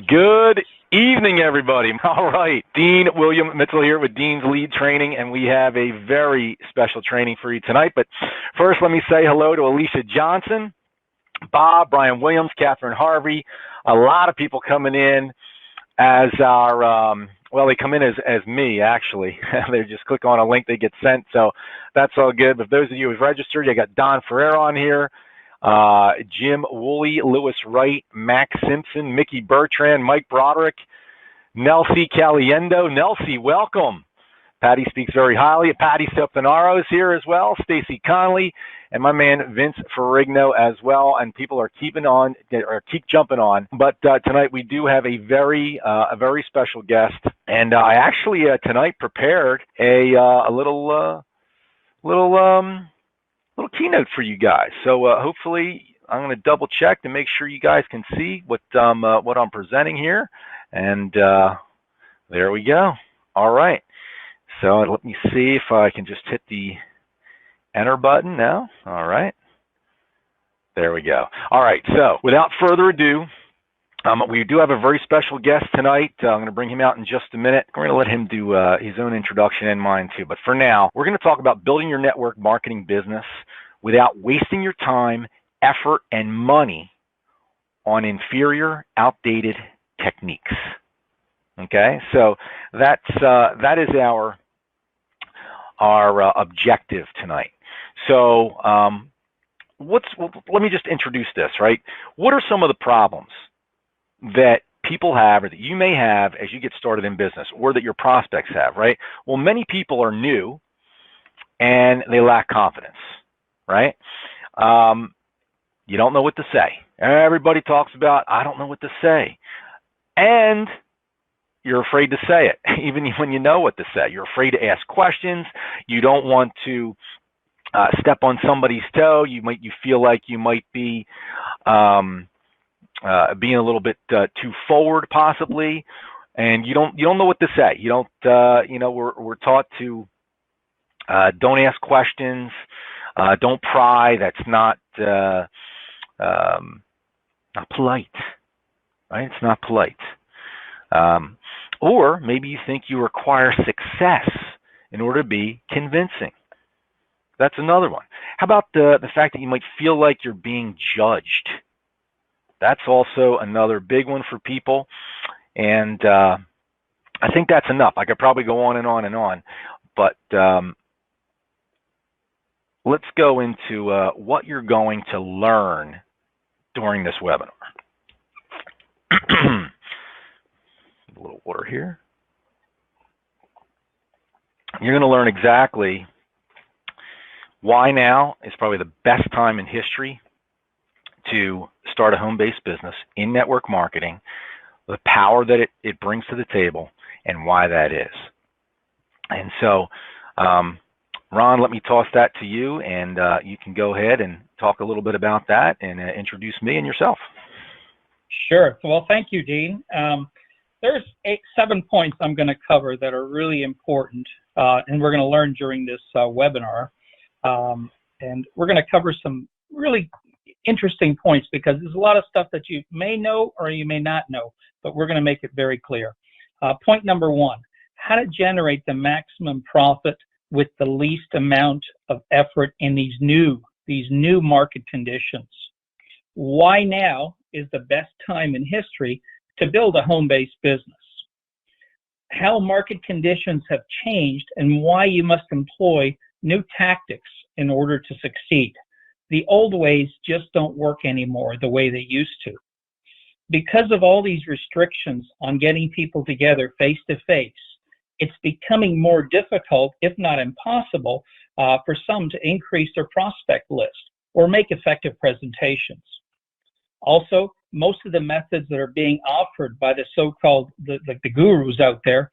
Good evening, everybody. All right, Dean William Mitchell here with Dean's Lead Training, and we have a very special training for you tonight. But first, let me say hello to Alicia Johnson, Bob, Brian Williams, Catherine Harvey. A lot of people coming in as our, well, they come in as me, actually. They just click on a link, they get sent, so that's all good. But those of you who've registered, you got Don Ferrer on here, Jim Wooley, Lewis Wright, Max Simpson, Mickey Bertrand, Mike Broderick, Nelsie Caliendo. Nelsie, welcome. Patty speaks very highly. Patty Stephanaro is here as well. Stacy Conley, and my man Vince Ferrigno as well. And people are keep jumping on. But tonight we do have a very special guest, and I actually tonight prepared a little keynote for you guys. So hopefully I'm going to double check to make sure you guys can see what I'm presenting here. And there we go. All right. So let me see if I can just hit the enter button now. All right. There we go. All right. So without further ado, we do have a very special guest tonight. I'm going to bring him out in just a minute. We're going to let him do his own introduction and mine too. But for now, we're going to talk about building your network marketing business without wasting your time, effort, and money on inferior, outdated techniques. Okay, so that is our objective tonight. So let me just introduce this, right? What are some of the problems that people have, or that you may have as you get started in business, or that your prospects have, right? Well, many people are new and they lack confidence, right? You don't know what to say. Everybody talks about, I don't know what to say. And you're afraid to say it, even when you know what to say. You're afraid to ask questions. You don't want to step on somebody's toe. You feel like you might be being a little bit too forward, possibly, and you don't know what to say. You don't, we're taught to don't ask questions, don't pry. That's not polite, right? It's not polite. Or maybe you think you require success in order to be convincing. That's another one. How about the fact that you might feel like you're being judged? That's also another big one for people. And I think that's enough. I could probably go on and on and on. But let's go into what you're going to learn during this webinar. A little water here. You're going to learn exactly why now is probably the best time in history to start a home-based business in network marketing, the power that it brings to the table, and why that is. And so, Ron, let me toss that to you, and you can go ahead and talk a little bit about that and introduce me and yourself. Sure. Well, thank you, Dean. There's 7 points I'm going to cover that are really important, and we're going to learn during this webinar. And we're going to cover some really interesting points because there's a lot of stuff that you may know or you may not know, but we're going to make it very clear. Point number 1, how to generate the maximum profit with the least amount of effort in these new market conditions. Why now is the best time in history to build a home-based business. How market conditions have changed and why you must employ new tactics in order to succeed. The old ways just don't work anymore the way they used to. Because of all these restrictions on getting people together face-to-face, it's becoming more difficult, if not impossible, for some to increase their prospect list or make effective presentations. Also, most of the methods that are being offered by the so-called the gurus out there,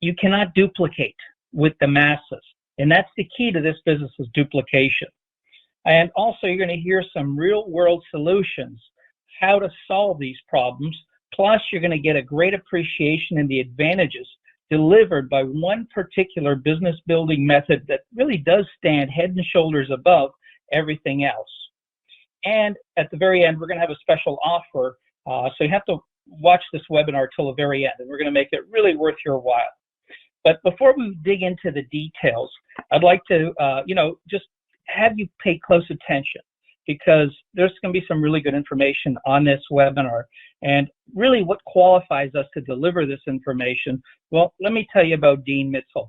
you cannot duplicate with the masses. And that's the key to this business, is duplication. And also, you're going to hear some real-world solutions, how to solve these problems. Plus, you're going to get a great appreciation in the advantages delivered by one particular business building method that really does stand head and shoulders above everything else. And at the very end, we're going to have a special offer. So you have to watch this webinar till the very end, and we're going to make it really worth your while. But before we dig into the details, I'd like to, just have you pay close attention, because there's going to be some really good information on this webinar. And really what qualifies us to deliver this information, well, let me tell you about Dean Mitzel.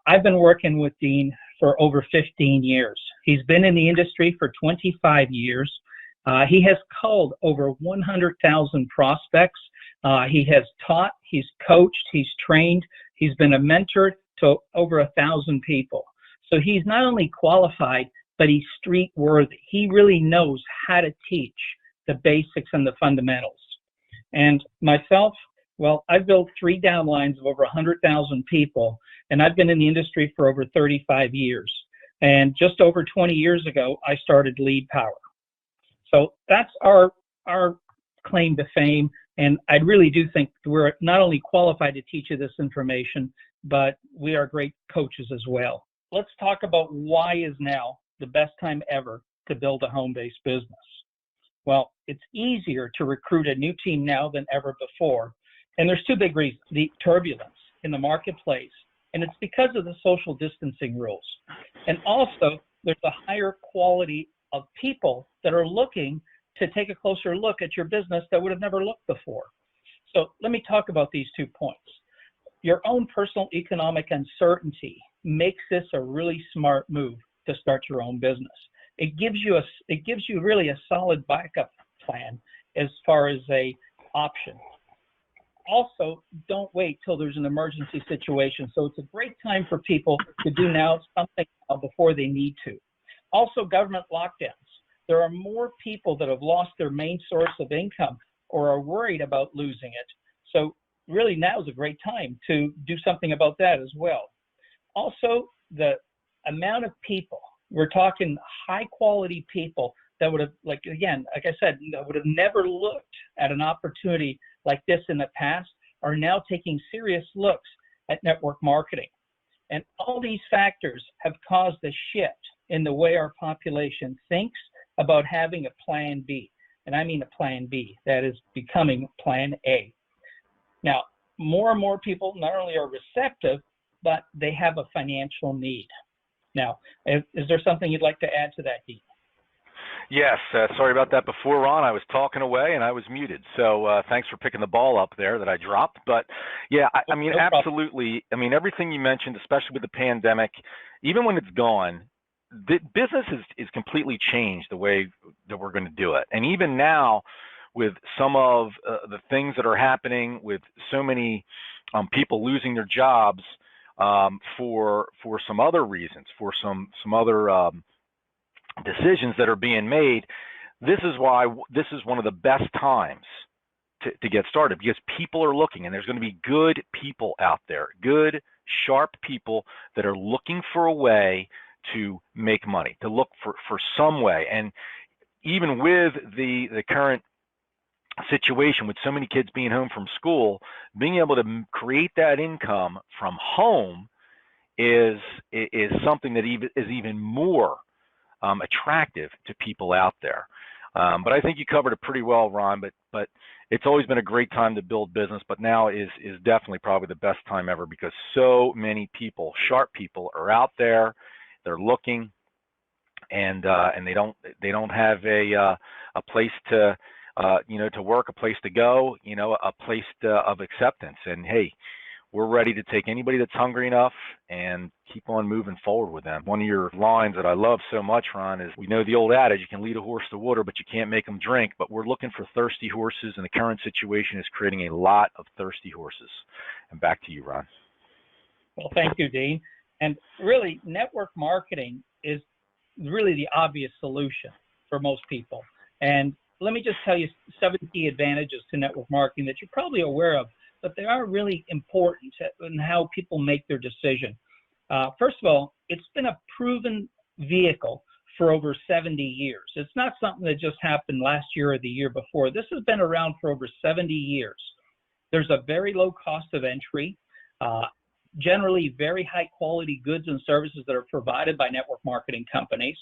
I've been working with Dean for over 15 years. He's been in the industry for 25 years. He has called over 100,000 prospects. He has taught, he's coached, he's trained, he's been a mentor to over 1,000 people. So he's not only qualified, but he's street worthy. He really knows how to teach the basics and the fundamentals. And myself, well, I've built 3 downlines of over 100,000 people, and I've been in the industry for over 35 years. And just over 20 years ago, I started Lead Power. So that's our claim to fame. And I really do think we're not only qualified to teach you this information, but we are great coaches as well. Let's talk about why is now the best time ever to build a home-based business. Well, it's easier to recruit a new team now than ever before. And there's 2 big reasons: the turbulence in the marketplace, and it's because of the social distancing rules. And also, there's a higher quality of people that are looking to take a closer look at your business that would have never looked before. So let me talk about these 2 points. Your own personal economic uncertainty makes this a really smart move to start your own business. It gives you really a solid backup plan as far as a option. Also, don't wait till there's an emergency situation. So it's a great time for people to do now something before they need to. Also, government lockdowns. There are more people that have lost their main source of income or are worried about losing it. So really now is a great time to do something about that as well. Also, the amount of people, we're talking high quality people that would have, like I said, would have never looked at an opportunity like this in the past, are now taking serious looks at network marketing. And all these factors have caused a shift in the way our population thinks about having a plan B. And I mean a plan B that is becoming plan A. Now, more and more people not only are receptive, but they have a financial need. Now, is there something you'd like to add to that, Dean? Yes, sorry about that before, Ron. I was talking away and I was muted. So thanks for picking the ball up there that I dropped. But yeah, I mean, absolutely. I mean, everything you mentioned, especially with the pandemic, even when it's gone, the business is completely changed the way that we're going to do it. And even now, with some of the things that are happening, with so many people losing their jobs for some other reasons, for some other decisions that are being made, this is why this is one of the best times to get started, because people are looking, and there's going to be good people out there, good, sharp people that are looking for a way to make money, to look for some way. And even with the current situation with so many kids being home from school, being able to create that income from home is something that is even more attractive to people out there. But I think you covered it pretty well, Ron. But it's always been a great time to build business, but now is definitely probably the best time ever, because so many people, sharp people, are out there. They're looking, and they don't have a place to to work, a place to go, a place of acceptance. And hey, we're ready to take anybody that's hungry enough and keep on moving forward with them. One of your lines that I love so much, Ron, is, we know the old adage, you can lead a horse to water, but you can't make them drink. But we're looking for thirsty horses, and the current situation is creating a lot of thirsty horses. And back to you, Ron. Well, thank you, Dean. And really, network marketing is really the obvious solution for most people. And let me just tell you 7 key advantages to network marketing that you're probably aware of, but they are really important in how people make their decision. First of all, it's been a proven vehicle for over 70 years. It's not something that just happened last year or the year before. This has been around for over 70 years. There's a very low cost of entry, generally very high quality goods and services that are provided by network marketing companies.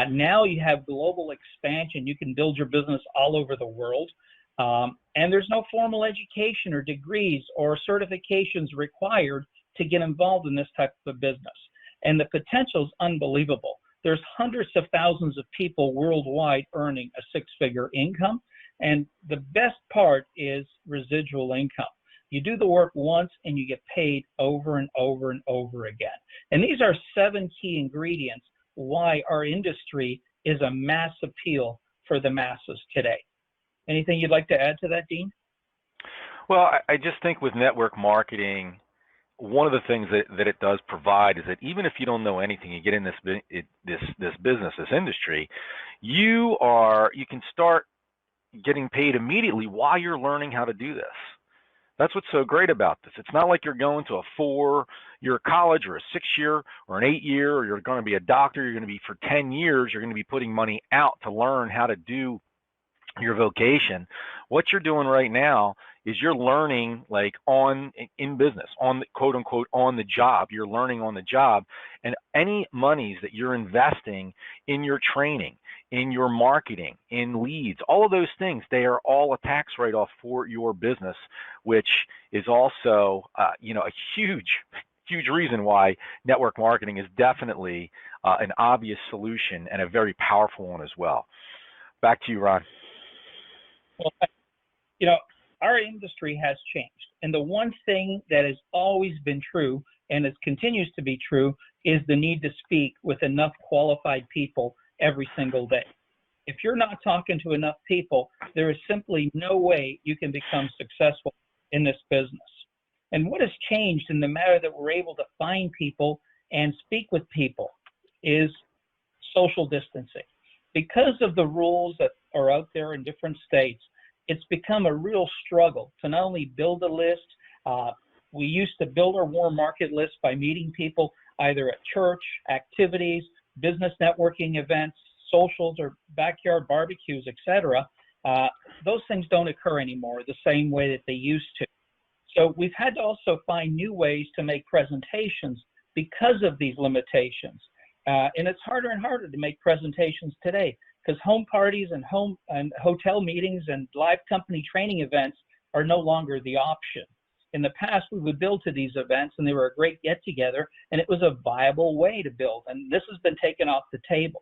Now you have global expansion. You can build your business all over the world. And there's no formal education or degrees or certifications required to get involved in this type of business. And the potential is unbelievable. There's hundreds of thousands of people worldwide earning a six-figure income. And the best part is residual income. You do the work once and you get paid over and over and over again. And these are 7 key ingredients why our industry is a mass appeal for the masses today. Anything you'd like to add to that, Dean? Well, I just think with network marketing, one of the things that it does provide is that even if you don't know anything, you get in this business, this industry, you can start getting paid immediately while you're learning how to do this. That's what's so great about this. It's not like you're going to a 4-year college or a 6-year or an 8-year, or you're going to be a doctor. You're going to be for 10 years. You're going to be putting money out to learn how to do your vocation. What you're doing right now is you're learning like in business, on the quote unquote on the job. You're learning on the job, and any monies that you're investing in your training, in your marketing, in leads, all of those things, they are all a tax write-off for your business, which is also a huge reason why network marketing is definitely an obvious solution and a very powerful one as well. Back to you, Ron. Well, our industry has changed. And the one thing that has always been true, and it continues to be true, is the need to speak with enough qualified people every single day. If you're not talking to enough people, there is simply no way you can become successful in this business. And what has changed in the matter that we're able to find people and speak with people is social distancing. Because of the rules that are out there in different states, it's become a real struggle to not only build a list. We used to build our warm market list by meeting people either at church, activities, business networking events, socials, or backyard barbecues, etc. Those things don't occur anymore the same way that they used to. So we've had to also find new ways to make presentations because of these limitations. And it's harder and harder to make presentations today because home parties and hotel meetings and live company training events are no longer the option. In the past, we would build to these events and they were a great get-together and it was a viable way to build. And this has been taken off the table.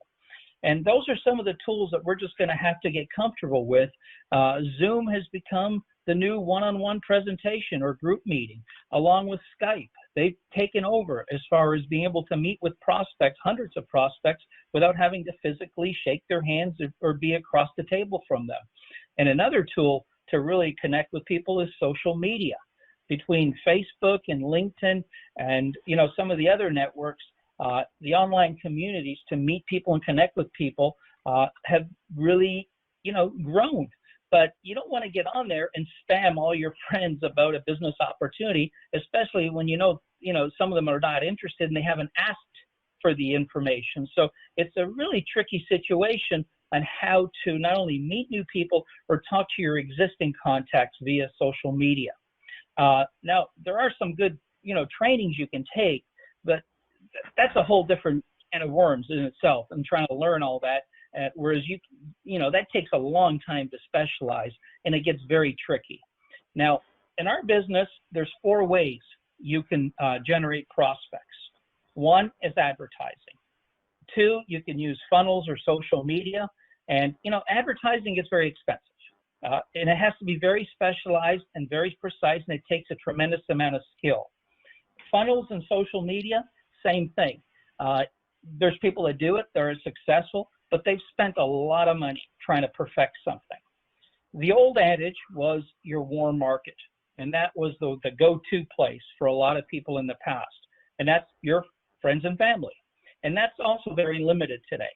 And those are some of the tools that we're just going to have to get comfortable with. Zoom has become the new one-on-one presentation or group meeting, along with Skype. They've taken over as far as being able to meet with prospects, hundreds of prospects, without having to physically shake their hands or be across the table from them. And another tool to really connect with people is social media. Between Facebook and LinkedIn and some of the other networks, the online communities to meet people and connect with people have really, grown. But you don't want to get on there and spam all your friends about a business opportunity, especially when some of them are not interested and they haven't asked for the information. So it's a really tricky situation on how to not only meet new people or talk to your existing contacts via social media. Now, there are some good, trainings you can take, but that's a whole different can of worms in itself and trying to learn all that. Whereas that takes a long time to specialize and it gets very tricky. Now, in our business, there's 4 ways you can generate prospects. 1 is advertising. 2, you can use funnels or social media. And, advertising is very expensive. And it has to be very specialized and very precise, and it takes a tremendous amount of skill. Funnels and social media, same thing. There's people that do it, they're successful, but they've spent a lot of money trying to perfect something. The old adage was your warm market, and that was the go-to place for a lot of people in the past, and that's your friends and family. And that's also very limited today.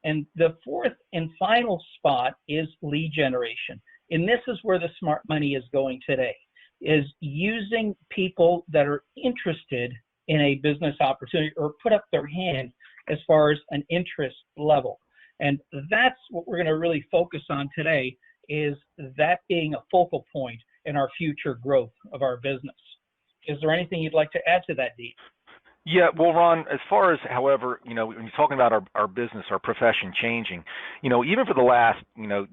And the 4th and final spot is lead generation. And this is where the smart money is going today, is using people that are interested in a business opportunity or put up their hand as far as an interest level. And that's what we're going to really focus on today, is that being a focal point in our future growth of our business. Is there anything you'd like to add to that, Dean? Yeah, well, Ron, as far as, however, when you're talking about our business, our profession changing, even for the last,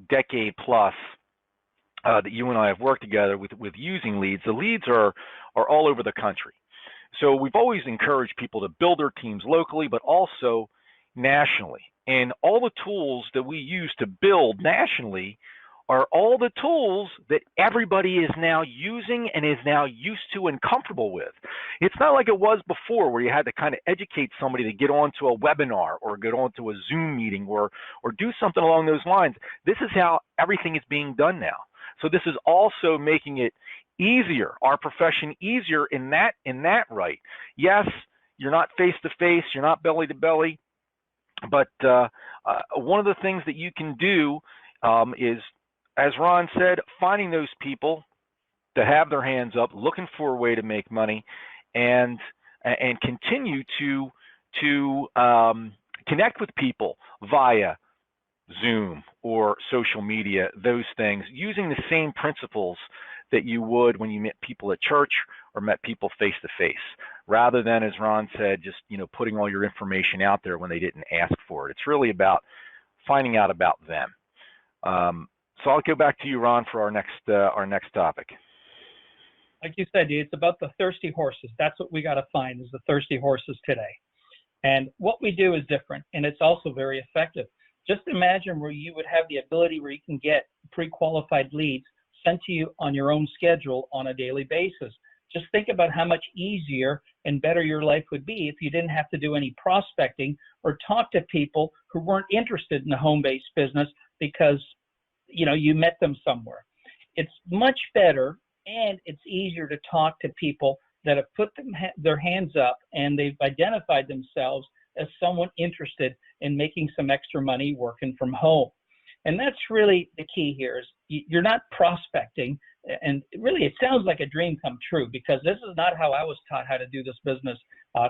decade plus, that you and I have worked together with using leads. The leads are all over the country. So we've always encouraged people to build their teams locally, but also nationally. And all the tools that we use to build nationally are all the tools that everybody is now using and is now used to and comfortable with. It's not like it was before where you had to kind of educate somebody to get onto a webinar or get onto a Zoom meeting or do something along those lines. This is how everything is being done now. So this is also making it easier, our profession easier in that right. Yes, you're not face to face, you're not belly to belly, but one of the things that you can do is, as Ron said, finding those people to have their hands up, looking for a way to make money, and continue to connect with people via Zoom or social media, those things, using the same principles that you would when you met people at church or met people face to face, rather than, as Ron said, just putting all your information out there when they didn't ask for it. It's really about finding out about them. So I'll go back to you, Ron, for our next topic. Like you said, it's about the thirsty horses. That's what we got to find, is the thirsty horses today. And what we do is different, and it's also very effective. Just imagine where you would have the ability where you can get pre-qualified leads sent to you on your own schedule on a daily basis. Just think about how much easier and better your life would be if you didn't have to do any prospecting or talk to people who weren't interested in the home-based business because you met them somewhere. It's much better, and it's easier to talk to people that have put their hands up and they've identified themselves as someone interested in making some extra money working from home. And that's really the key here, is you're not prospecting. And really, it sounds like a dream come true, because this is not how I was taught how to do this business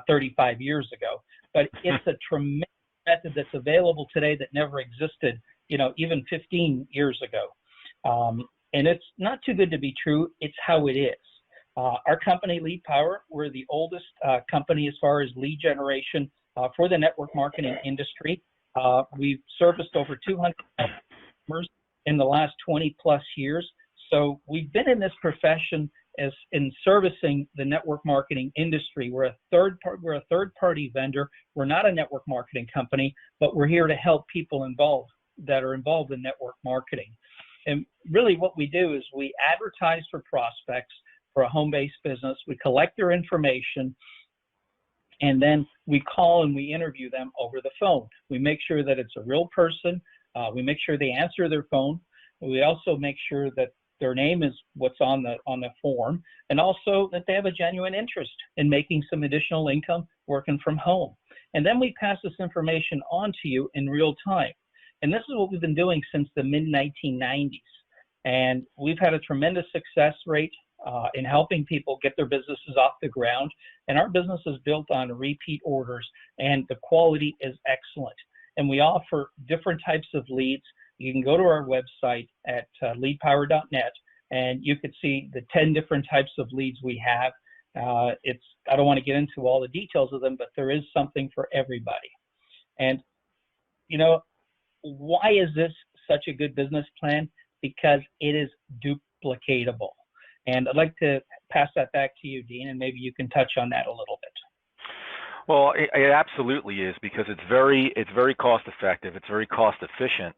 35 years ago. But it's a tremendous method that's available today that never existed, even 15 years ago. And it's not too good to be true. It's how it is. Our company, Lead Power, we're the oldest company as far as lead generation for the network marketing industry. We've serviced over 200 customers in the last 20 plus years. So we've been in this profession as in servicing the network marketing industry. We're a third party vendor. We're not a network marketing company, but we're here to help people that are involved in network marketing. And really what we do is we advertise for prospects for a home-based business. We collect their information, and then we call and we interview them over the phone. We make sure that it's a real person. We make sure they answer their phone. We also make sure that their name is what's on the form, and also that they have a genuine interest in making some additional income working from home. And then we pass this information on to you in real time. And this is what we've been doing since the mid-1990s. And we've had a tremendous success rate in helping people get their businesses off the ground. And our business is built on repeat orders, and the quality is excellent. And we offer different types of leads. You can go to our website at leadpower.net, and you could see the 10 different types of leads we have. I don't want to get into all the details of them, but there is something for everybody. And, why is this such a good business plan? Because it is duplicatable. And I'd like to pass that back to you, Dean, and maybe you can touch on that a little bit. Well, it absolutely is, because it's very cost effective. It's very cost efficient.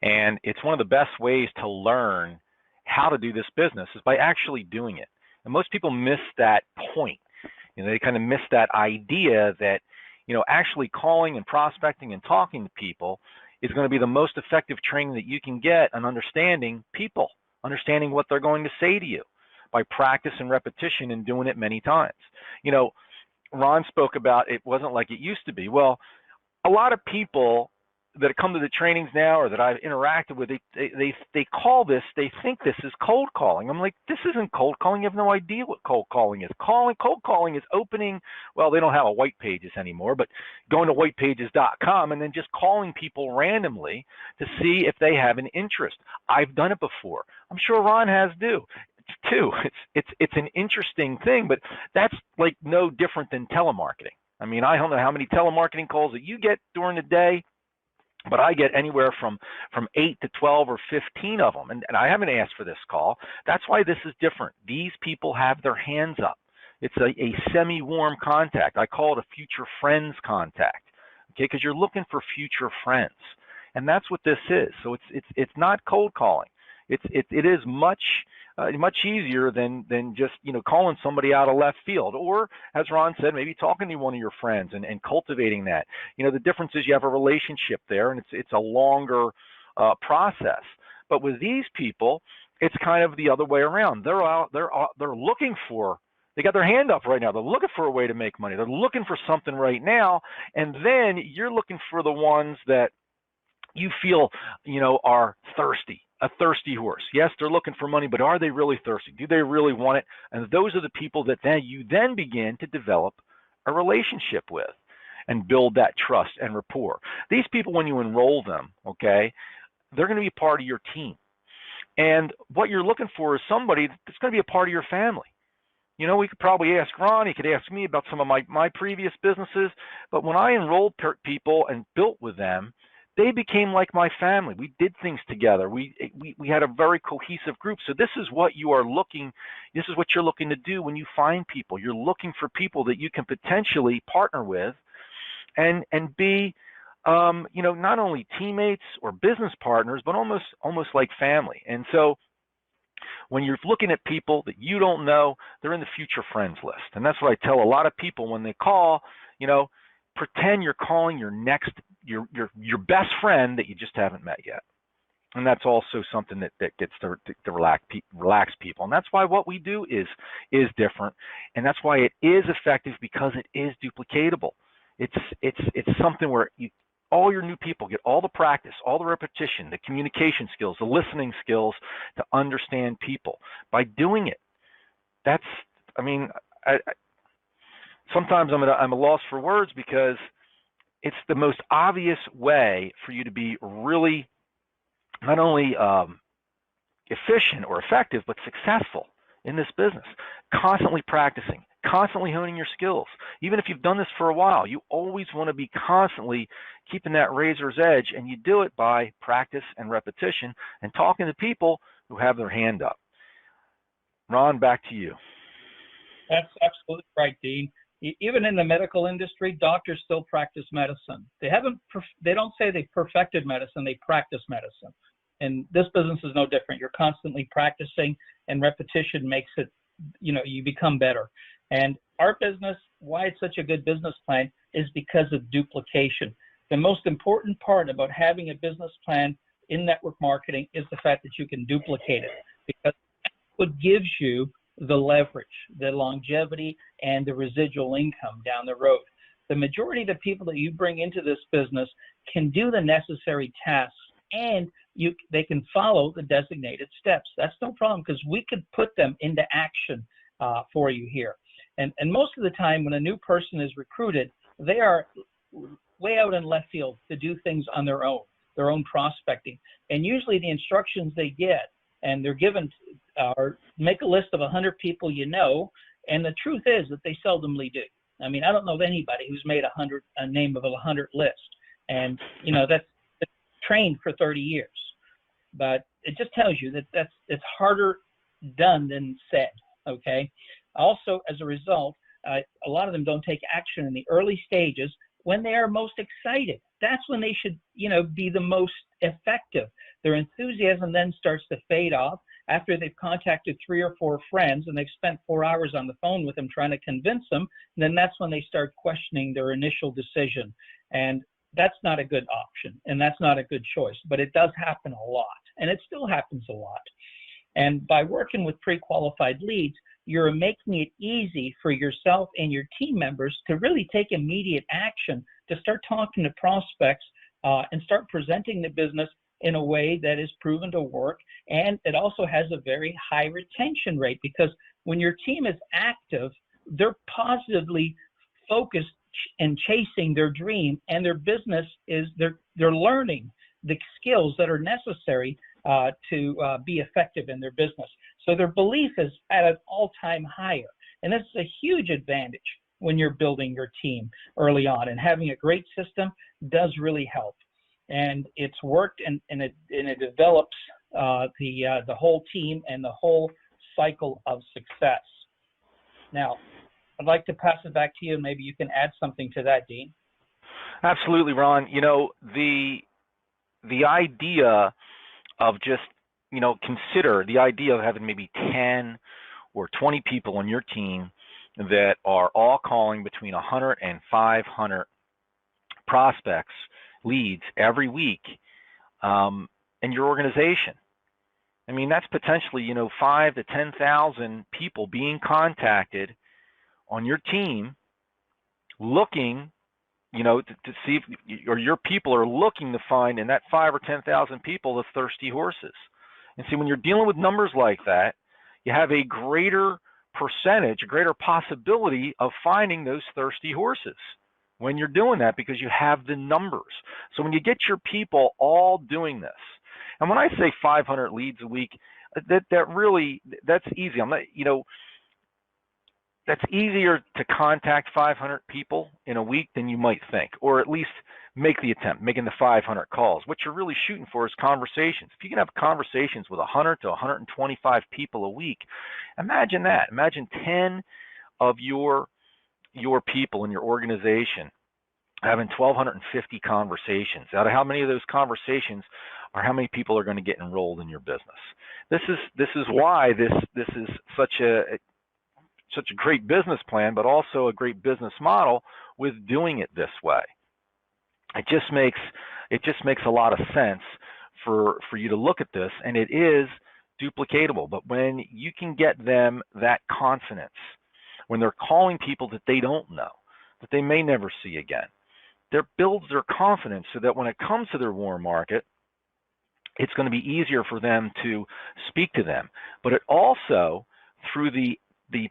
And it's one of the best ways to learn how to do this business is by actually doing it. And most people miss that point. They kind of miss that idea that, actually calling and prospecting and talking to people is going to be the most effective training that you can get on understanding people, understanding what they're going to say to you by practice and repetition and doing it many times. Ron spoke about it wasn't like it used to be. Well, a lot of people that come to the trainings now or that I've interacted with, they call this, they think this is cold calling. I'm like, this isn't cold calling. You have no idea what cold calling is. Cold calling is opening, well, they don't have a white pages anymore, but going to whitepages.com and then just calling people randomly to see if they have an interest. I've done it before. I'm sure Ron has too. It's an interesting thing, but that's like no different than telemarketing. I mean, I don't know how many telemarketing calls that you get during the day. but I get anywhere from 8 to 12 or 15 of them, and I haven't asked for this call. That's why this is different. These people have their hands up. It's a semi-warm contact. I call it a future friends contact, okay, because you're looking for future friends, and that's what this is. So it's not cold calling. It is much easier than just calling somebody out of left field, or as Ron said, maybe talking to one of your friends and cultivating that. The difference is you have a relationship there, and it's a longer process. But with these people, it's kind of the other way around. They're looking for. They got their hand up right now. They're looking for a way to make money. They're looking for something right now, and then you're looking for the ones that you feel, are thirsty, a thirsty horse. Yes, they're looking for money, but are they really thirsty? Do they really want it? And those are the people that you then begin to develop a relationship with and build that trust and rapport. These people, when you enroll them, okay, they're going to be part of your team. And what you're looking for is somebody that's going to be a part of your family. We could probably ask Ron, he could ask me about some of my previous businesses, but when I enrolled people and built with them, they became like my family. We did things together. We had a very cohesive group. So this is what you're looking to do when you find people. You're looking for people that you can potentially partner with and be not only teammates or business partners, but almost like family. And so when you're looking at people that you don't know, they're in the future friends list. And that's what I tell a lot of people when they call, pretend you're calling your best friend that you just haven't met yet. And that's also something that gets to relax people. And that's why what we do is different. And that's why it is effective, because it is duplicatable. It's something where all your new people get all the practice, all the repetition, the communication skills, the listening skills to understand people by doing it. Sometimes I'm a loss for words, because it's the most obvious way for you to be really not only efficient or effective, but successful in this business. Constantly practicing, constantly honing your skills. Even if you've done this for a while, you always want to be constantly keeping that razor's edge, and you do it by practice and repetition and talking to people who have their hand up. Ron, back to you. That's absolutely right, Dean. Even in the medical industry, doctors still practice medicine. They don't say they perfected medicine, they practice medicine. And this business is no different. You're constantly practicing, and repetition makes it, you become better. And our business, why it's such a good business plan, is because of duplication. The most important part about having a business plan in network marketing is the fact that you can duplicate it, because that's what gives you the leverage, the longevity, and the residual income down the road. The majority of the people that you bring into this business can do the necessary tasks, and they can follow the designated steps. That's no problem, because we could put them into action for you here. And most of the time when a new person is recruited, they are way out in left field to do things on their own prospecting. And usually the instructions they get, and they're given, are make a list of 100 people you know, and the truth is that they seldomly do. I mean, I don't know of anybody who's made a name of a 100 list, and that's trained for 30 years. But it just tells you that it's harder done than said. Okay. Also, as a result, a lot of them don't take action in the early stages when they are most excited. That's when they should, be the most effective. Their enthusiasm then starts to fade off after they've contacted 3 or 4 friends and they've spent 4 hours on the phone with them trying to convince them. And then that's when they start questioning their initial decision. And that's not a good option, and that's not a good choice, but it does happen a lot, and it still happens a lot. And by working with pre-qualified leads, you're making it easy for yourself and your team members to really take immediate action to start talking to prospects and start presenting the business in a way that is proven to work. And it also has a very high retention rate, because when your team is active, they're positively focused and chasing their dream, and their business is they're learning the skills that are necessary to be effective in their business. So their belief is at an all-time higher, and this is a huge advantage when you're building your team early on, and having a great system does really help. and it's worked, and it develops the whole team and the whole cycle of success. Now, I'd like to pass it back to you, and maybe you can add something to that, Dean. Absolutely, Ron. You know, the idea of just, you know, consider the idea of having maybe 10 or 20 people on your team that are all calling between 100 and 500 prospects, leads every week in your organization. I mean, that's potentially, you know, 5,000 to 10,000 people being contacted on your team, looking, you know, to see if, or your people are looking to find in that 5,000 or 10,000 people the thirsty horses. And see, when you're dealing with numbers like that, you have a greater percentage, a greater possibility of finding those thirsty horses when you're doing that, because you have the numbers. So when you get your people all doing this, and when I say 500 leads a week, that's easy. I'm not, you know, that's easier to contact 500 people in a week than you might think, or at least make the attempt, making the 500 calls. What you're really shooting for is conversations. If you can have conversations with 100 to 125 people a week, imagine that. Imagine 10 of your people in your organization having 1,250 conversations. Out of how many of those conversations are how many people are going to get enrolled in your business? This is why this is such a great business plan, but also a great business model with doing it this way. It just makes a lot of sense for you to look at this, and it is duplicatable. But when you can get them that confidence, when they're calling people that they don't know, that they may never see again, that builds their confidence so that when it comes to their warm market, it's going to be easier for them to speak to them. But it also, through the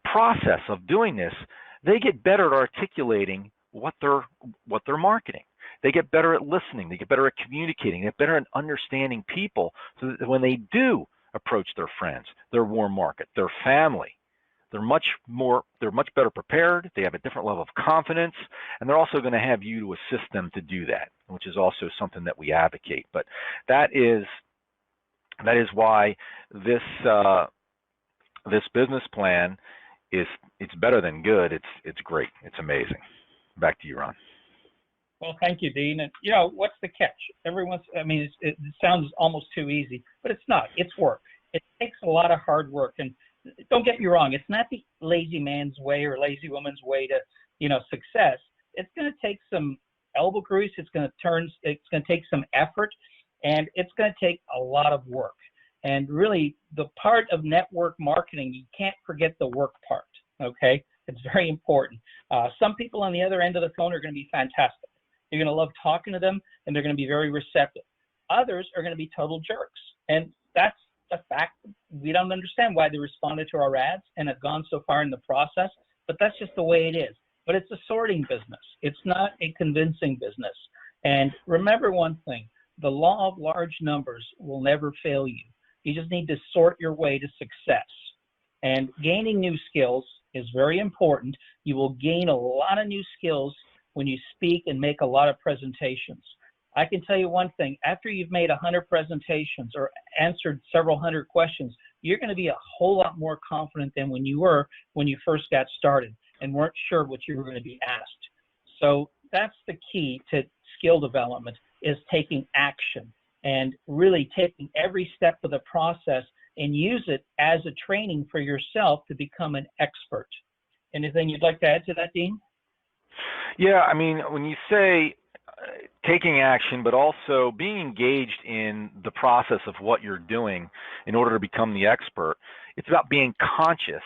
process of doing this, they get better at articulating what they're marketing. They get better at listening. They get better at communicating. They get better at understanding people, so that when they do approach their friends, their warm market, their family, they're much better prepared. They have a different level of confidence, and they're also going to have you to assist them to do that, which is also something that we advocate. But that is why this business plan it's better than good. It's great. It's amazing. Back to you, Ron. Well, thank you, Dean. And you know, what's the catch? It sounds almost too easy, but it's not. It's work. It takes a lot of hard work. And don't get me wrong, it's not the lazy man's way or lazy woman's way to, you know, success. It's going to take some elbow grease. It's going to take some effort, and it's going to take a lot of work. And really, the part of network marketing, you can't forget the work part, okay? It's very important. Some people on the other end of the phone are going to be fantastic. You're going to love talking to them, and they're going to be very receptive. Others are going to be total jerks, and that's a fact. We don't understand why they responded to our ads and have gone so far in the process, but that's just the way it is. But it's a sorting business. It's not a convincing business. And remember one thing, the law of large numbers will never fail you. You just need to sort your way to success. And gaining new skills is very important. You will gain a lot of new skills when you speak and make a lot of presentations. I can tell you one thing, after you've made 100 presentations or answered several hundred questions, you're going to be a whole lot more confident than when you were when you first got started and weren't sure what you were going to be asked. So that's the key to skill development, is taking action and really taking every step of the process and use it as a training for yourself to become an expert. Anything you'd like to add to that, Dean? Yeah, I mean, when you say taking action, but also being engaged in the process of what you're doing in order to become the expert, it's about being conscious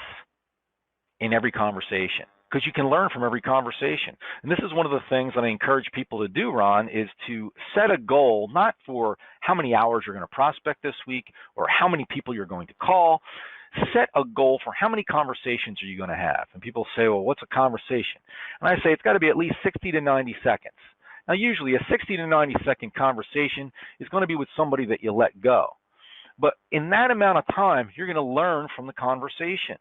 in every conversation, because you can learn from every conversation. And this is one of the things that I encourage people to do, Ron, is to set a goal, not for how many hours you're going to prospect this week or how many people you're going to call. Set a goal for how many conversations are you going to have. And people say, well, what's a conversation? And I say it's got to be at least 60 to 90 seconds. Now, usually a 60 to 90 second conversation is going to be with somebody that you let go. But in that amount of time, you're going to learn from the conversation.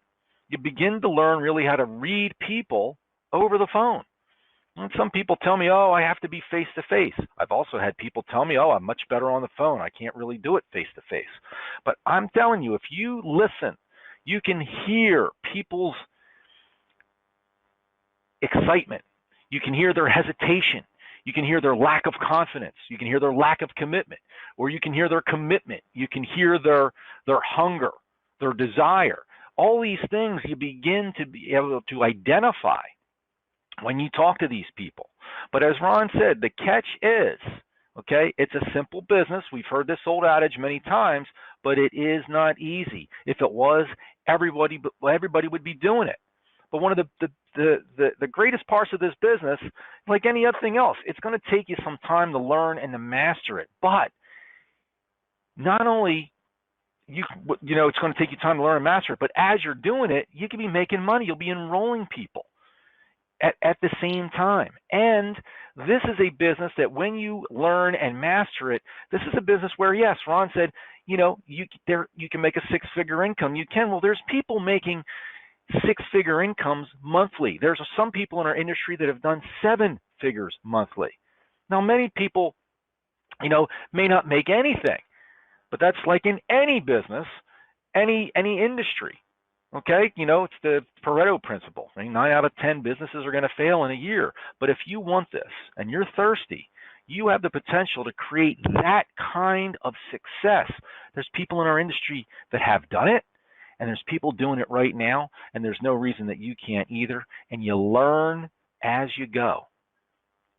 You begin to learn really how to read people over the phone. And some people tell me, oh, I have to be face to face. I've also had people tell me, oh, I'm much better on the phone. I can't really do it face to face. But I'm telling you, if you listen, you can hear people's excitement. You can hear their hesitation. You can hear their lack of confidence. You can hear their lack of commitment, or you can hear their commitment. You can hear their hunger, their desire. All these things you begin to be able to identify when you talk to these people. But as Ron said, the catch is, okay, it's a simple business. We've heard this old adage many times, but it is not easy. If it was, everybody would be doing it. But one of the greatest parts of this business, like any other thing else, it's going to take you some time to learn and to master it. But not only it's going to take you time to learn and master it, but as you're doing it, you can be making money. You'll be enrolling people at the same time. And this is a business that when you learn and master it, this is a business where, yes, Ron said, you can make a six-figure income. You can. Well, there's people making six-figure incomes monthly. There's some people in our industry that have done seven figures monthly. Now, many people, may not make anything, but that's like in any business, any industry. Okay, it's the Pareto principle. 9 out of 10 businesses are going to fail in a year. But if you want this and you're thirsty, you have the potential to create that kind of success. There's people in our industry that have done it, and there's people doing it right now, and there's no reason that you can't either. And you learn as you go.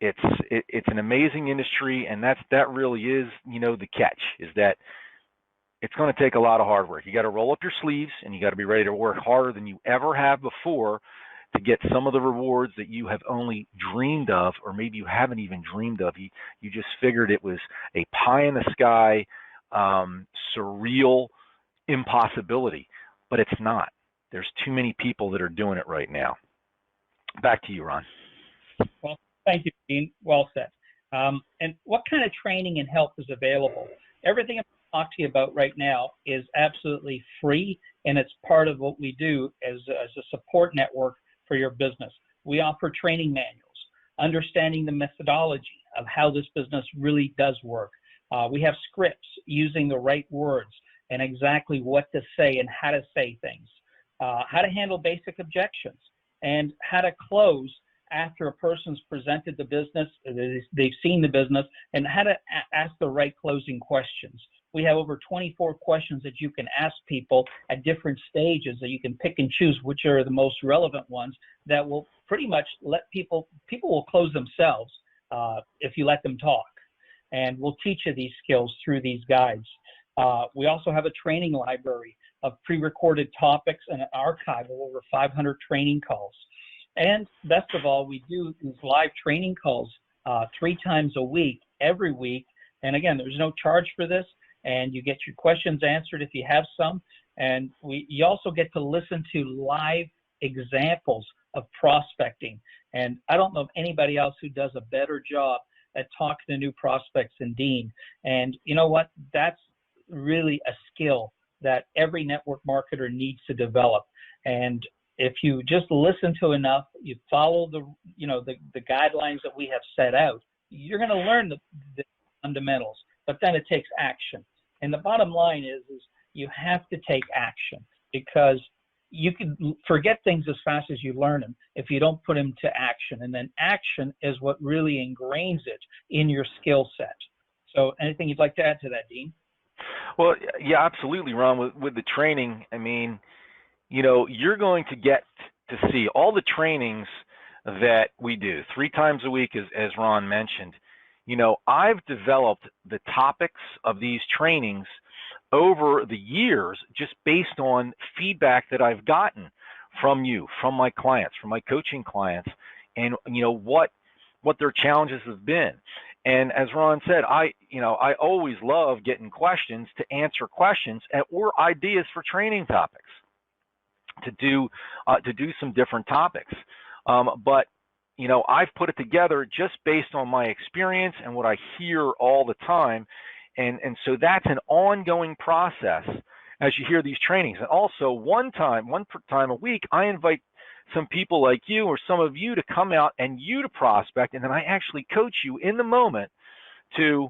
It's an amazing industry, and that really is, the catch, is that it's going to take a lot of hard work. You got to roll up your sleeves, and you got to be ready to work harder than you ever have before to get some of the rewards that you have only dreamed of, or maybe you haven't even dreamed of. You just figured it was a pie in the sky, surreal impossibility, but it's not. There's too many people that are doing it right now. Back to you, Ron. Well, thank you, Dean. Well said. And what kind of training and help is available? Everything I'm talk to you about right now is absolutely free, and it's part of what we do as a support network for your business. We offer training manuals, understanding the methodology of how this business really does work. We have scripts using the right words and exactly what to say and how to say things, how to handle basic objections, and how to close after a person's presented the business, they've seen the business, and how to ask the right closing questions. We have over 24 questions that you can ask people at different stages that you can pick and choose which are the most relevant ones that will pretty much let people will close themselves if you let them talk. And we'll teach you these skills through these guides. We also have a training library of pre-recorded topics and an archive of over 500 training calls. And best of all, we do these live training calls 3 times a week, every week. And again, there's no charge for this, and you get your questions answered if you have some. And you also get to listen to live examples of prospecting. And I don't know of anybody else who does a better job at talking to new prospects than Dean. And you know what? That's really a skill that every network marketer needs to develop. And if you just listen to enough, you follow the guidelines that we have set out, you're going to learn the fundamentals, but then it takes action. And the bottom line is you have to take action, because you can forget things as fast as you learn them if you don't put them to action. And then action is what really ingrains it in your skill set. So anything you'd like to add to that, Dean? Well, yeah, absolutely, Ron. With the training, I mean, you're going to get to see all the trainings that we do 3 times a week, as Ron mentioned. I've developed the topics of these trainings over the years just based on feedback that I've gotten from you, from my clients, from my coaching clients, and what their challenges have been. And as Ron said, I always love getting questions to answer questions or ideas for training topics to do some different topics. But I've put it together just based on my experience and what I hear all the time. And so that's an ongoing process as you hear these trainings. And also one time a week, I invite some people like you or some of you to come out and you to prospect, and then I actually coach you in the moment to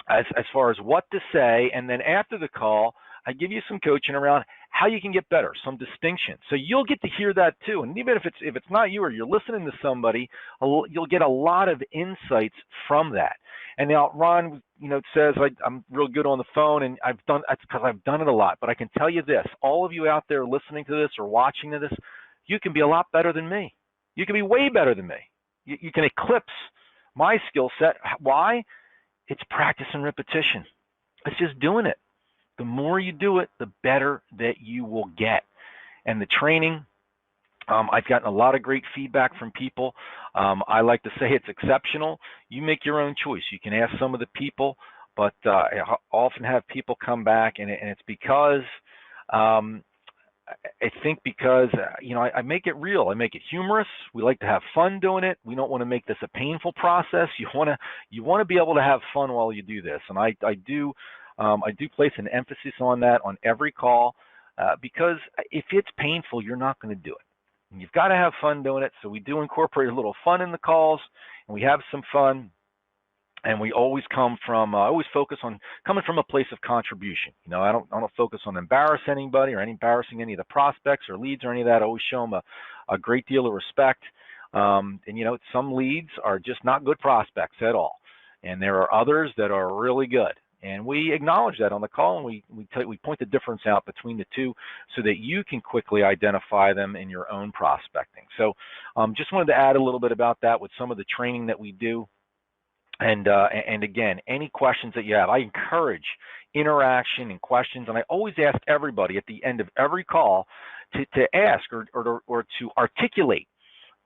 as far as what to say, and then after the call, I give you some coaching around how you can get better, some distinction. So you'll get to hear that too. And even if it's not you or you're listening to somebody, you'll get a lot of insights from that. And now Ron, says I'm real good on the phone, and that's because I've done it a lot. But I can tell you this: all of you out there listening to this or watching this, you can be a lot better than me. You can be way better than me. You can eclipse my skill set. Why? It's practice and repetition. It's just doing it. The more you do it, the better that you will get. And the training, I've gotten a lot of great feedback from people. I like to say it's exceptional. You make your own choice. You can ask some of the people, but I often have people come back, and it's because I think because I make it real. I make it humorous. We like to have fun doing it. We don't want to make this a painful process. You want to be able to have fun while you do this, and I do place an emphasis on that on every call, because if it's painful, you're not going to do it. And you've got to have fun doing it. So we do incorporate a little fun in the calls, and we have some fun. And we always always focus on coming from a place of contribution. I don't focus on embarrassing anybody or embarrassing any of the prospects or leads or any of that. I always show them a great deal of respect. And some leads are just not good prospects at all. And there are others that are really good. And we acknowledge that on the call, and we point the difference out between the two so that you can quickly identify them in your own prospecting. So just wanted to add a little bit about that with some of the training that we do. And again, any questions that you have, I encourage interaction and questions. And I always ask everybody at the end of every call to ask or to articulate,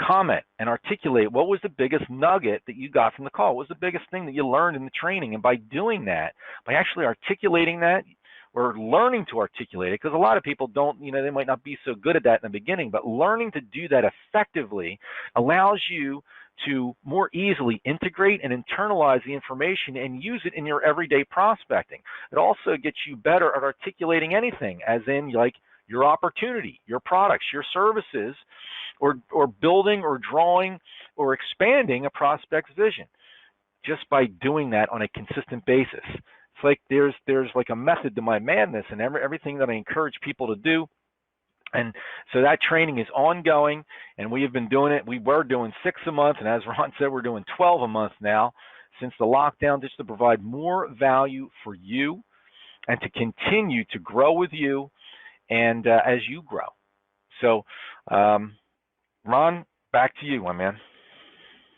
comment and articulate what was the biggest nugget that you got from the call. What was the biggest thing that you learned in the training? And by doing that, by actually articulating that, or learning to articulate it, because a lot of people don't, they might not be so good at that in the beginning, but learning to do that effectively allows you to more easily integrate and internalize the information and use it in your everyday prospecting. It also gets you better at articulating anything, as in like your opportunity, your products, your services, or building or drawing or expanding a prospect's vision, just by doing that on a consistent basis. It's like there's like a method to my madness, and everything that I encourage people to do. And so that training is ongoing, and we have been doing it. We were doing 6 a month, and as Ron said, we're doing 12 a month now since the lockdown, just to provide more value for you and to continue to grow with you and as you grow. So, Ron, back to you, my man.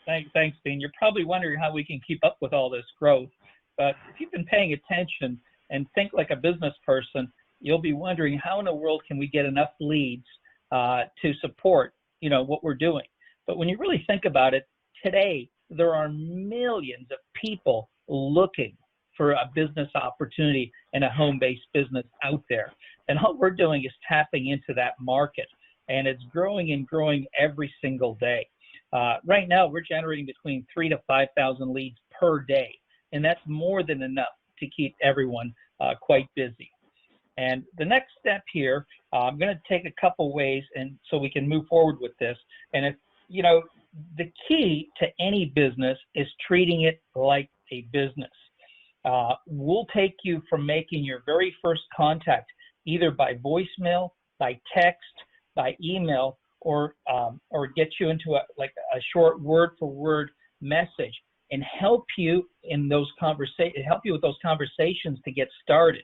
Thanks, Dean. You're probably wondering how we can keep up with all this growth. But if you've been paying attention and think like a business person, you'll be wondering how in the world can we get enough leads to support, what we're doing. But when you really think about it, today there are millions of people looking for a business opportunity and a home-based business out there. And all we're doing is tapping into that market, and it's growing and growing every single day. Right now, we're generating between 3,000 to 5,000 leads per day, and that's more than enough to keep everyone quite busy. And the next step here, I'm going to take a couple ways, and so we can move forward with this. And the key to any business is treating it like a business. We'll take you from making your very first contact either by voicemail, by text, by email, or get you into a short word-for-word message, and help you in those with those conversations to get started.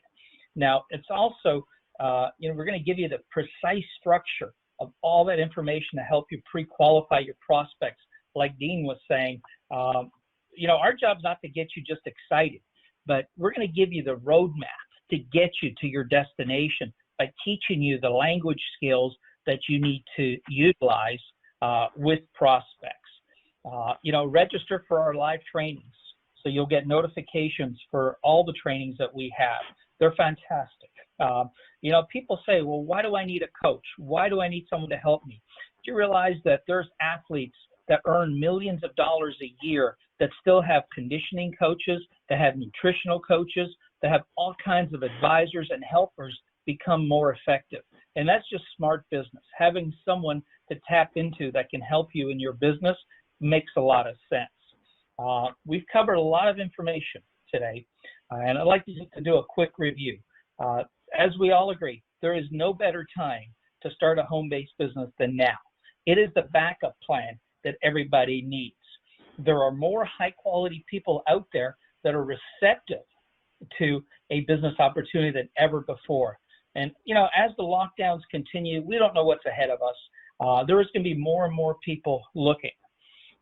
Now, it's also, we're going to give you the precise structure of all that information to help you pre-qualify your prospects. Like Dean was saying, our job's not to get you just excited, but we're going to give you the roadmap to get you to your destination by teaching you the language skills that you need to utilize with prospects. Register for our live trainings, so you'll get notifications for all the trainings that we have. They're fantastic. People say, well, why do I need a coach? Why do I need someone to help me? Do you realize that there's athletes that earn millions of dollars a year that still have conditioning coaches, that have nutritional coaches, that have all kinds of advisors and helpers become more effective? And that's just smart business. Having someone to tap into that can help you in your business makes a lot of sense. We've covered a lot of information today, and I'd like to do a quick review. As we all agree, there is no better time to start a home-based business than now. It is the backup plan that everybody needs. There are more high-quality people out there that are receptive to a business opportunity than ever before. And, as the lockdowns continue, we don't know what's ahead of us. There is going to be more and more people looking.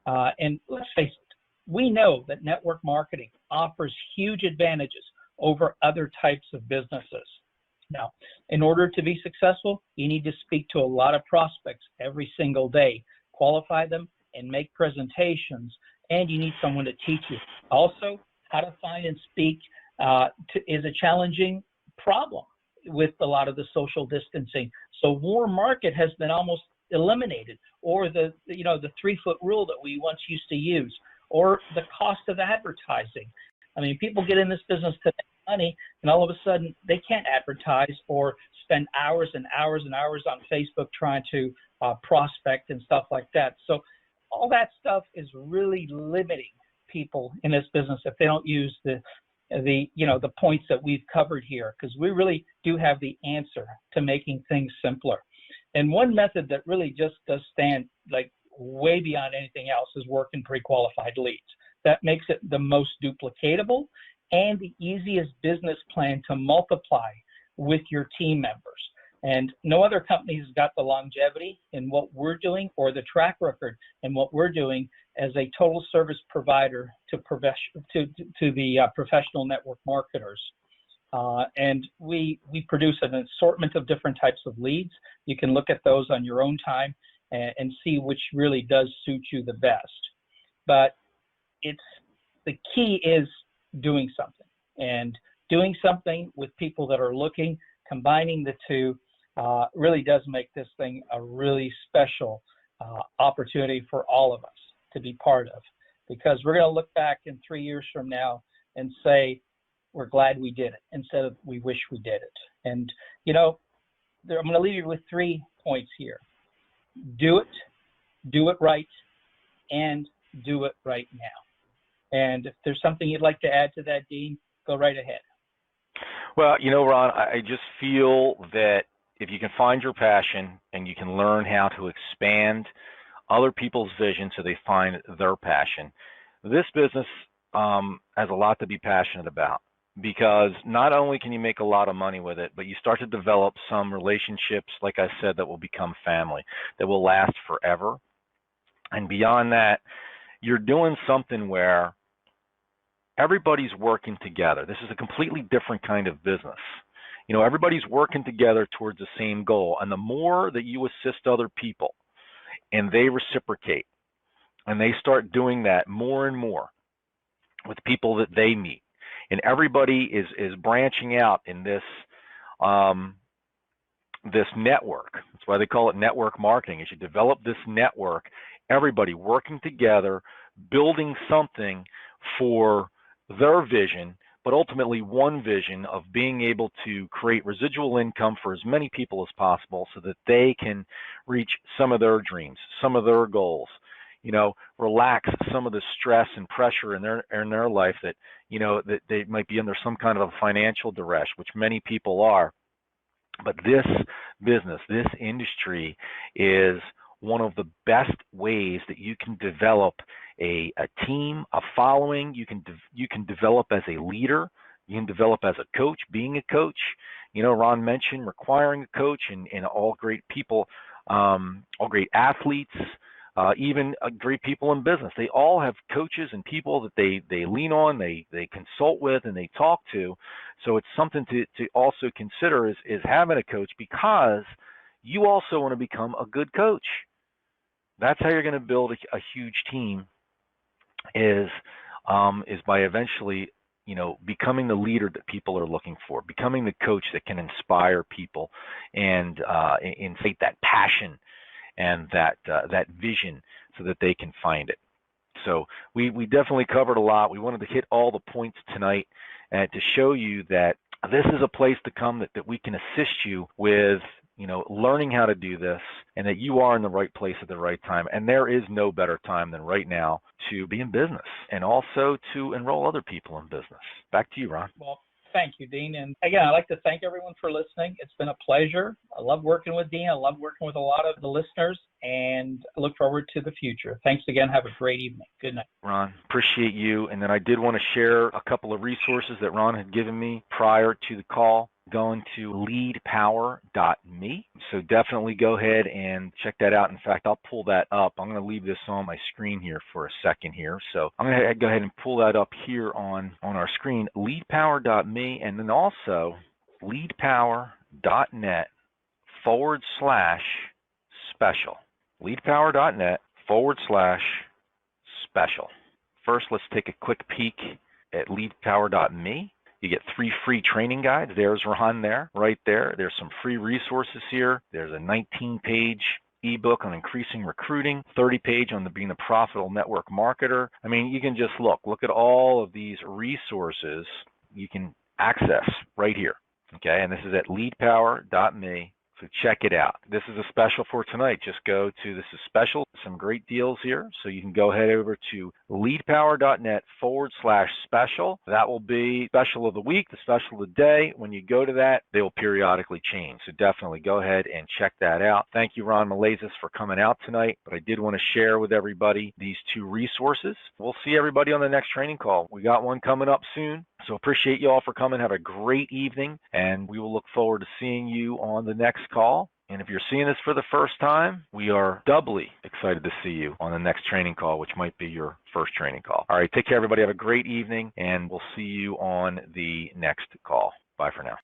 And let's face it, we know that network marketing offers huge advantages over other types of businesses. Now, in order to be successful, you need to speak to a lot of prospects every single day, qualify them, and make presentations, and you need someone to teach you. Also, how to find and speak is a challenging problem with a lot of the social distancing. So warm market has been almost eliminated, or the 3-foot rule that we once used to use, or the cost of advertising. I mean, people get in this business to make money, and all of a sudden they can't advertise or spend hours and hours and hours on Facebook trying to prospect and stuff like that. So all that stuff is really limiting people in this business if they don't use the points that we've covered here, because we really do have the answer to making things simpler. And one method that really just does stand like way beyond anything else is working pre-qualified leads. That makes it the most duplicatable and the easiest business plan to multiply with your team members. And no other company's got the longevity in what we're doing or the track record in what we're doing as a total service provider to the professional network marketers. And we produce an assortment of different types of leads. You can look at those on your own time and see which really does suit you the best. But the key is doing something, and doing something with people that are looking, combining the two really does make this thing a really special opportunity for all of us to be part of, because we're going to look back in 3 years from now and say, we're glad we did it instead of we wish we did it. And, I'm going to leave you with 3 points here. Do it right, and do it right now. And if there's something you'd like to add to that, Dean, go right ahead. Well, Ron, I just feel that if you can find your passion and you can learn how to expand other people's vision so they find their passion, this business has a lot to be passionate about, because not only can you make a lot of money with it, but you start to develop some relationships, like I said, that will become family, that will last forever. And beyond that, you're doing something where everybody's working together. This is a completely different kind of business. Everybody's working together towards the same goal. And the more that you assist other people and they reciprocate and they start doing that more and more with people that they meet, and everybody is branching out in this this network. That's why they call it network marketing. As you develop this network, everybody working together, building something for their vision, but ultimately one vision of being able to create residual income for as many people as possible so that they can reach some of their dreams, some of their goals, relax some of the stress and pressure in their life that, that they might be under some kind of a financial duress, which many people are. But this business, this industry is one of the best ways that you can develop a team, a following. You can develop as a leader. You can develop as a coach, being a coach. Ron mentioned requiring a coach, and all great people, all great athletes, even great people in business. They all have coaches and people that they lean on, they consult with, and they talk to. So it's something to also consider is having a coach, because you also want to become a good coach. That's how you're going to build a huge team, is by eventually, becoming the leader that people are looking for, becoming the coach that can inspire people and inflate that passion and that vision so that they can find it. So we definitely covered a lot. We wanted to hit all the points tonight and to show you that this is a place to come that we can assist you with, learning how to do this, and that you are in the right place at the right time. And there is no better time than right now to be in business and also to enroll other people in business. Back to you, Ron. Well, thank you, Dean. And again, I'd like to thank everyone for listening. It's been a pleasure. I love working with Dean. I love working with a lot of the listeners, and I look forward to the future. Thanks again. Have a great evening. Good night. Ron, appreciate you. And then I did want to share a couple of resources that Ron had given me prior to the call. Going to leadpower.me. So definitely go ahead and check that out. In fact, I'll pull that up. I'm going to leave this on my screen here for a second here. So I'm going to go ahead and pull that up here on our screen, leadpower.me, and then also leadpower.net/special. leadpower.net/special. First, let's take a quick peek at leadpower.me. You get 3 free training guides. There's Ron there, right there. There's some free resources here. There's a 19-page ebook on increasing recruiting, 30-page on being a profitable network marketer. I mean, you can just look at all of these resources you can access right here. Okay, and this is at leadpower.me. So check it out. This is a special for tonight. Just go to, this is special, some great deals here. So you can go ahead over to leadpower.net/special. That will be special of the week, the special of the day. When you go to that, they will periodically change. So definitely go ahead and check that out. Thank you, Ron Malaysis, for coming out tonight. But I did want to share with everybody these 2 resources. We'll see everybody on the next training call. We got one coming up soon. So appreciate you all for coming. Have a great evening, and we will look forward to seeing you on the next call. And if you're seeing this for the first time, we are doubly excited to see you on the next training call, which might be your first training call. All right, take care, everybody. Have a great evening, and we'll see you on the next call. Bye for now.